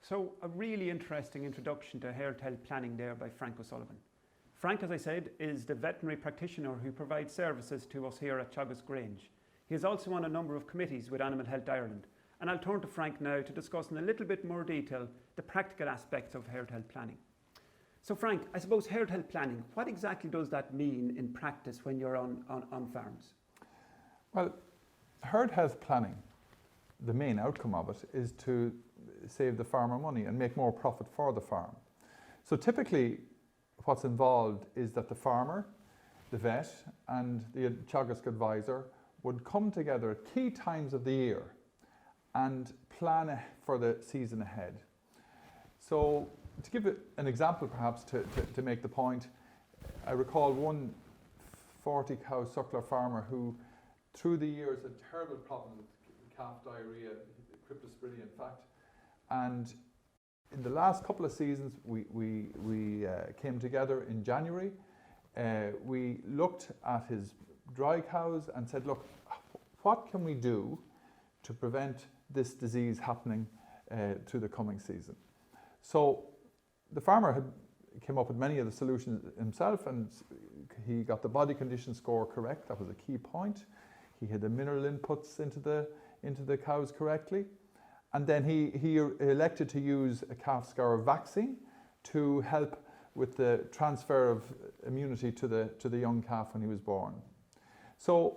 So a really interesting introduction to herd health planning there by Frank O'Sullivan. Frank, as I said, is the veterinary practitioner who provides services to us here at Teagasc Grange. He is also on a number of committees with Animal Health Ireland. And I'll turn to Frank now to discuss in a little bit more detail the practical aspects of herd health planning. So Frank, I suppose herd health planning, what exactly does that mean in practice when you're on farms? Well, herd health planning, the main outcome of it is to save the farmer money and make more profit for the farm. So typically what's involved is that the farmer, the vet and the Teagasc advisor would come together at key times of the year and plan for the season ahead. So to give it an example perhaps to make the point, I recall one 40 cow suckler farmer who through the years had terrible problems with calf diarrhea, cryptosporidia in fact, and in the last couple of seasons we came together in January. We looked at his dry cows and said, look, what can we do to prevent this disease happening through the coming season? So the farmer came up with many of the solutions himself, and he got the body condition score correct. That was a key point. He had the mineral inputs into the cows correctly. And then he elected to use a calf scour vaccine to help with the transfer of immunity to the young calf when he was born. So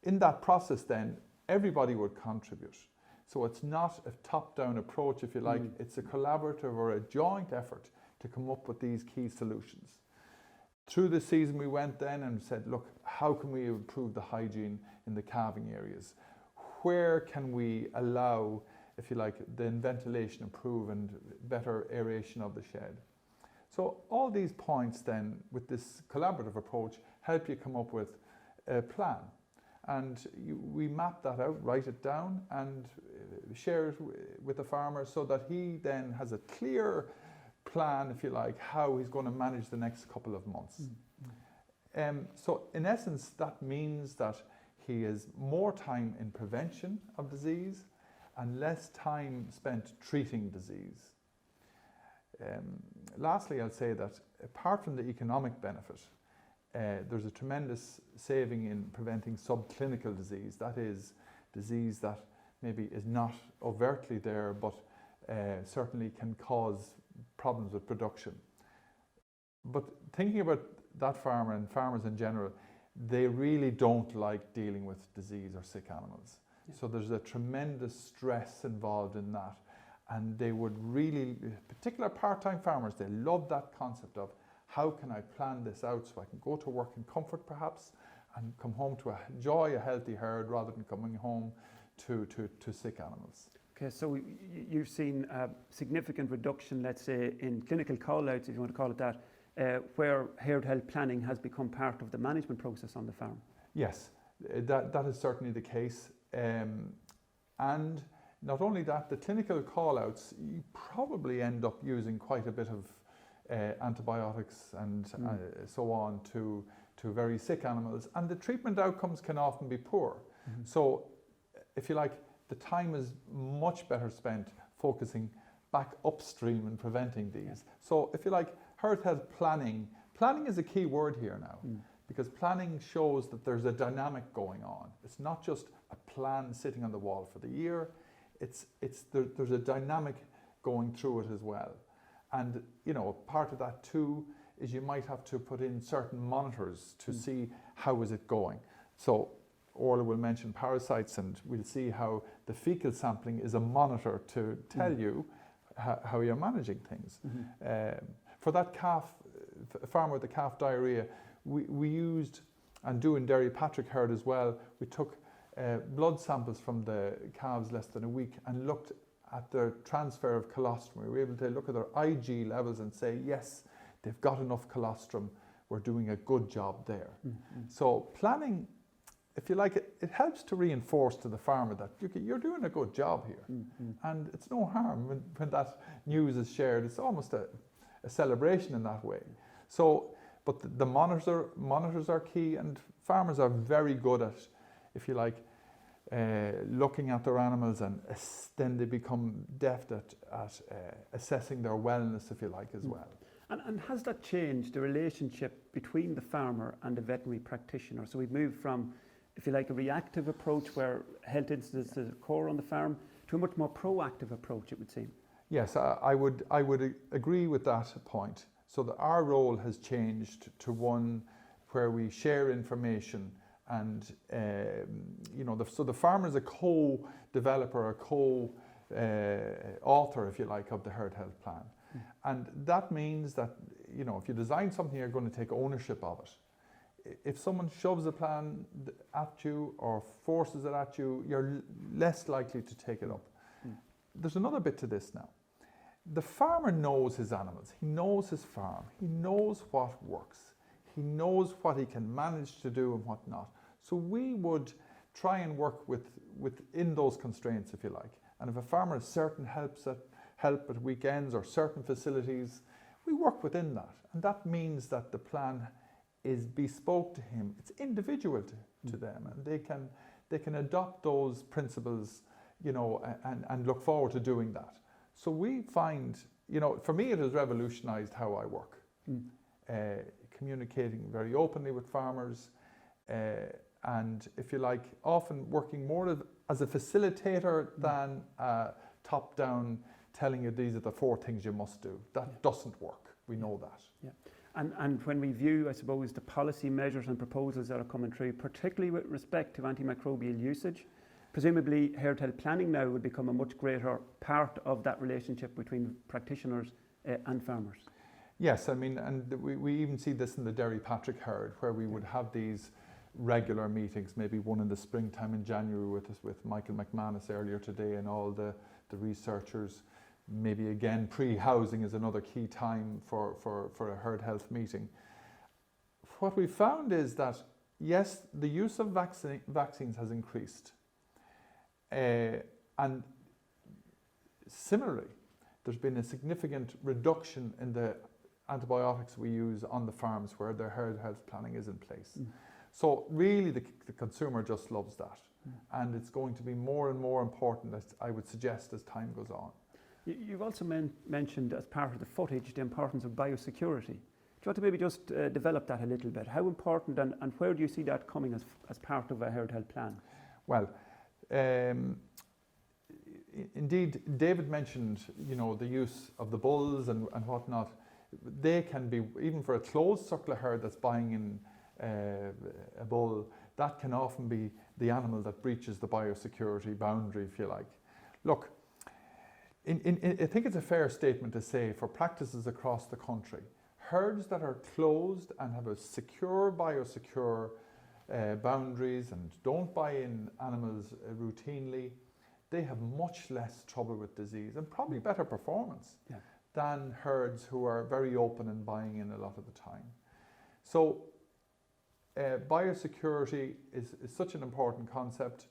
in that process then, everybody would contribute. So it's not a top-down approach, if you like, it's a collaborative or a joint effort to come up with these key solutions. Through the season we went then and said, look, how can we improve the hygiene in the calving areas? Where can we allow, if you like, the ventilation improve and better aeration of the shed? So all these points then, with this collaborative approach, help you come up with a plan. And we map that out, write it down and share it with the farmer so that he then has a clear plan, if you like, how he's going to manage the next couple of months. So in essence, that means that he has more time in prevention of disease and less time spent treating disease. Lastly, I'll say that apart from the economic benefit, there's a tremendous saving in preventing subclinical disease. That is, disease that maybe is not overtly there, but certainly can cause problems with production. But thinking about that farmer and farmers in general, they really don't like dealing with disease or sick animals. So there's a tremendous stress involved in that. And they would really, particular part-time farmers, they love that concept of how can I plan this out so I can go to work in comfort perhaps and come home to enjoy a healthy herd rather than coming home to sick animals. Okay, so you've seen a significant reduction, let's say, in clinical call-outs, if you want to call it that, where herd health planning has become part of the management process on the farm. Yes, that is certainly the case. And not only that, the clinical call-outs, you probably end up using quite a bit of antibiotics and so on to very sick animals, and the treatment outcomes can often be poor. So if you like, the time is much better spent focusing back upstream and preventing these. So if you like, herd health planning is a key word here now, because planning shows that there's a dynamic going on. It's not just a plan sitting on the wall for the year. There's a dynamic going through it as well. And you know, part of that too is you might have to put in certain monitors to see how is it going. So Orla will mention parasites, and we'll see how the fecal sampling is a monitor to tell you how you're managing things. For that farmer with the calf diarrhea, we used, and do in Derry Patrick herd as well, we took blood samples from the calves less than a week and looked at their transfer of colostrum. We were able to look at their IG levels and say, yes, they've got enough colostrum, we're doing a good job there. So planning, if you like, it helps to reinforce to the farmer that you're doing a good job here. And it's no harm when that news is shared. It's almost a celebration in that way. So, but the monitors are key, and farmers are very good at, if you like, looking at their animals, and then they become deft at assessing their wellness, if you like, as well. And has that changed the relationship between the farmer and the veterinary practitioner? So we've moved from, if you like, a reactive approach where health incidents occur on the farm to a much more proactive approach, it would seem. Yes, I would agree with that point. So that our role has changed to one where we share information, and so the farmer is a co-developer, a co-author, if you like, of the herd health plan. And that means that, if you design something, you're going to take ownership of it. If someone shoves a plan at you or forces it at you, you're less likely to take it up. There's another bit to this now. The farmer knows his animals, he knows his farm, he knows what works, he knows what he can manage to do and what not. So we would try and work within those constraints, if you like. And if a farmer has certain help at weekends or certain facilities, we work within that. And that means that the plan is bespoke to him. It's individual to them, and they can adopt those principles, and look forward to doing that. So we find, for me, it has revolutionized how I work. Communicating very openly with farmers, and, if you like, often working more as a facilitator than top-down, telling you these are the 4 things you must do. That doesn't work. We know that. Yeah. And when we view, I suppose, the policy measures and proposals that are coming through, particularly with respect to antimicrobial usage, presumably herd health planning now would become a much greater part of that relationship between practitioners and farmers. Yes, I mean, and we even see this in the Derry Patrick herd, where we would have these regular meetings, maybe one in the springtime in January with Michael McManus earlier today, and all the researchers. Maybe again, pre-housing is another key time for a herd health meeting. What we found is that, yes, the use of vaccines has increased. And similarly, there's been a significant reduction in the antibiotics we use on the farms where the herd health planning is in place. So really the consumer just loves that. And it's going to be more and more important, as I would suggest, as time goes on. You've also mentioned, as part of the footage, the importance of biosecurity. Do you want to maybe just develop that a little bit? How important and where do you see that coming as part of a herd health plan? Well, indeed, David mentioned, the use of the bulls and whatnot. They can be, even for a closed circular herd that's buying in a bull, that can often be the animal that breaches the biosecurity boundary, if you like. Look, I think it's a fair statement to say, for practices across the country, herds that are closed and have a secure, biosecure boundaries and don't buy in animals routinely, they have much less trouble with disease and probably better performance than herds who are very open and buying in a lot of the time. So biosecurity is such an important concept.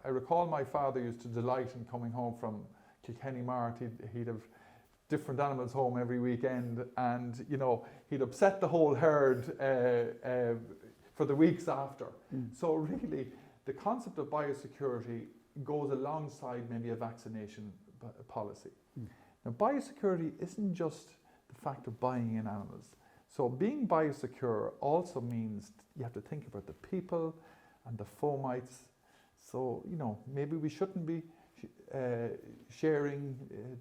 I recall my father used to delight in coming home from Kilkenny Mart. He'd have different animals home every weekend, and he'd upset the whole herd for the weeks after. So really, the concept of biosecurity goes alongside maybe a vaccination policy. Now, biosecurity isn't just the fact of buying in animals. So being biosecure also means you have to think about the people and the fomites. So, maybe we shouldn't be sharing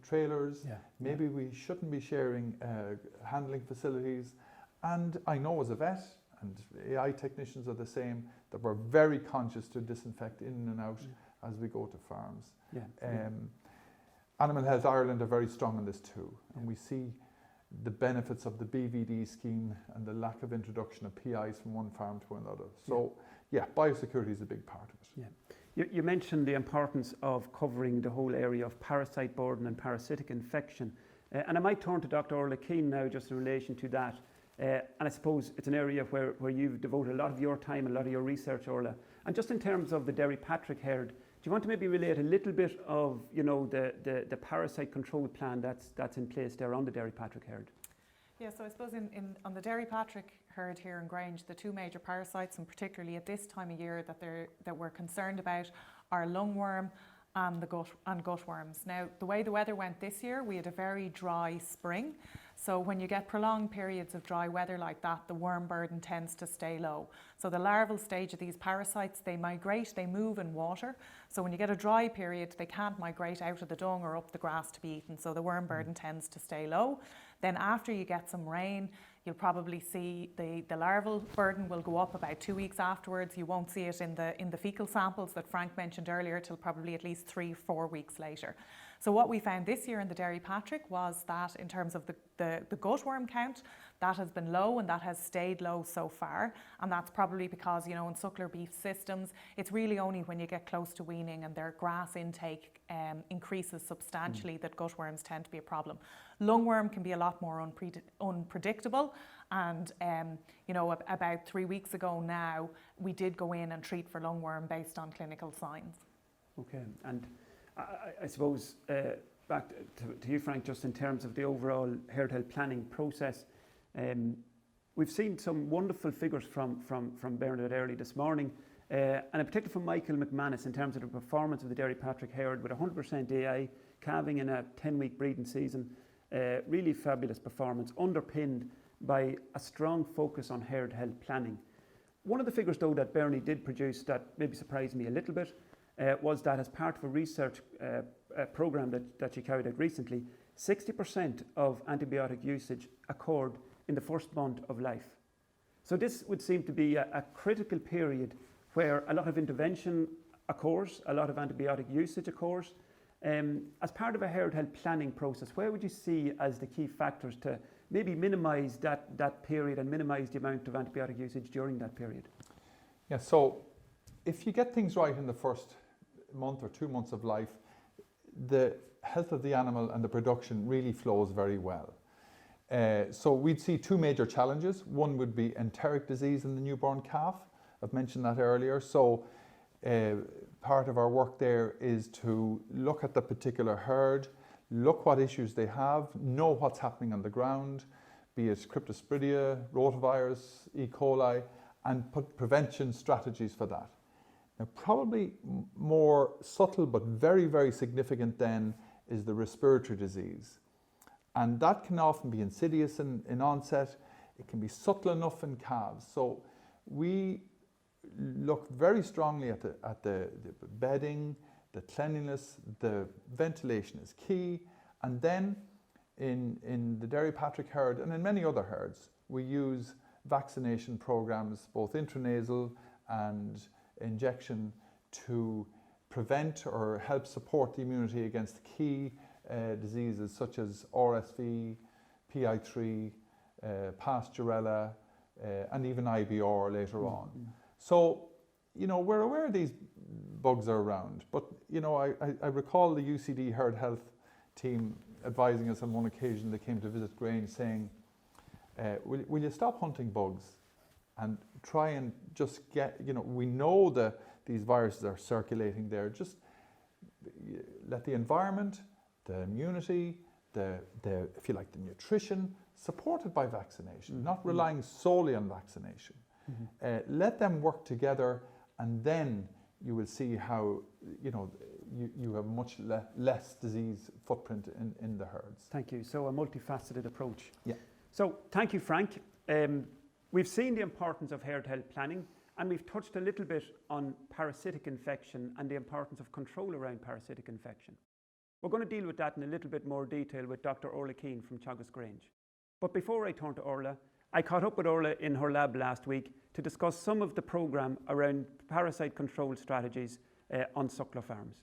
trailers. Maybe we shouldn't be sharing handling facilities. And I know as a vet, and AI technicians are the same, that we're very conscious to disinfect in and out as we go to farms. Animal Health Ireland are very strong on this too. And we see the benefits of the BVD scheme and the lack of introduction of PIs from one farm to another. So, biosecurity is a big part of it. You mentioned the importance of covering the whole area of parasite burden and parasitic infection. And I might turn to Dr. Orla Keane now just in relation to that. And I suppose it's an area where you've devoted a lot of your time and a lot of your research, Orla. And just in terms of the Derry Patrick herd, do you want to maybe relate a little bit of the parasite control plan that's in place there on the Derry Patrick herd? Yeah, so I suppose on the Derry Patrick herd here in Grange, the two major parasites, and particularly at this time of year that we're concerned about, are lungworm and gut worms. Now, the way the weather went this year, we had a very dry spring. So when you get prolonged periods of dry weather like that, the worm burden tends to stay low. So the larval stage of these parasites, they migrate, they move in water. So when you get a dry period, they can't migrate out of the dung or up the grass to be eaten. So the worm burden tends to stay low. Then after you get some rain, you'll probably see the larval burden will go up about 2 weeks afterwards. You won't see it in the fecal samples that Frank mentioned earlier till probably at least 3-4 weeks later. So what we found this year in the Dairy Patrick was that in terms of the gut worm count, that has been low and that has stayed low so far. And that's probably because, you know, in suckler beef systems, it's really only when you get close to weaning and their grass intake increases substantially that gut worms tend to be a problem. Lungworm can be a lot more unpredictable. And, you know, about 3 weeks ago now, we did go in and treat for lungworm based on clinical signs. Okay, and I suppose back to you, Frank, just in terms of the overall herd health planning process, we've seen some wonderful figures from Bernard early this morning, and in particular from Michael McManus in terms of the performance of the Dairy Patrick herd with 100% AI, calving in a 10-week breeding season. Really fabulous performance, underpinned by a strong focus on herd health planning. One of the figures, though, that Bernie did produce that maybe surprised me a little bit was that as part of a research program that she carried out recently, 60% of antibiotic usage occurred in the first month of life. So this would seem to be a critical period where a lot of intervention occurs, a lot of antibiotic usage occurs. As part of a herd health planning process, where would you see as the key factors to maybe minimise that period and minimise the amount of antibiotic usage during that period? Yeah, so if you get things right in the first month or 2 months of life, the health of the animal and the production really flows very well. So we'd see two major challenges. One would be enteric disease in the newborn calf. I've mentioned that earlier. So part of our work there is to look at the particular herd, look what issues they have, know what's happening on the ground, be it cryptosporidia, rotavirus, E. coli, and put prevention strategies for that. Now, probably more subtle but very, very significant then is the respiratory disease. And that can often be insidious in onset. It can be subtle enough in calves. So we look very strongly at the bedding, the cleanliness, the ventilation is key. And then in the Dairy Patrick herd and in many other herds, we use vaccination programs, both intranasal and injection, to prevent or help support the immunity against key diseases such as RSV, PI3, Pasteurella, and even IBR later on. So, you know, we're aware these bugs are around, but, you know, I recall the UCD herd health team advising us on one occasion. They came to visit Grange saying, will you stop hunting bugs and try and just get, you know, we know that these viruses are circulating there. Just let the environment, the immunity, the if you like, the nutrition, supported by vaccination, not relying solely on vaccination. Let them work together, and then you will see how, you know, you have much less disease footprint in the herds. Thank you. So a multifaceted approach. Yeah. So thank you, Frank. We've seen the importance of herd health planning, and we've touched a little bit on parasitic infection and the importance of control around parasitic infection. We're going to deal with that in a little bit more detail with Dr. Orla Keane from Teagasc Grange. But before I turn to Orla, I caught up with Orla in her lab last week to discuss some of the programme around parasite control strategies on suckler farms.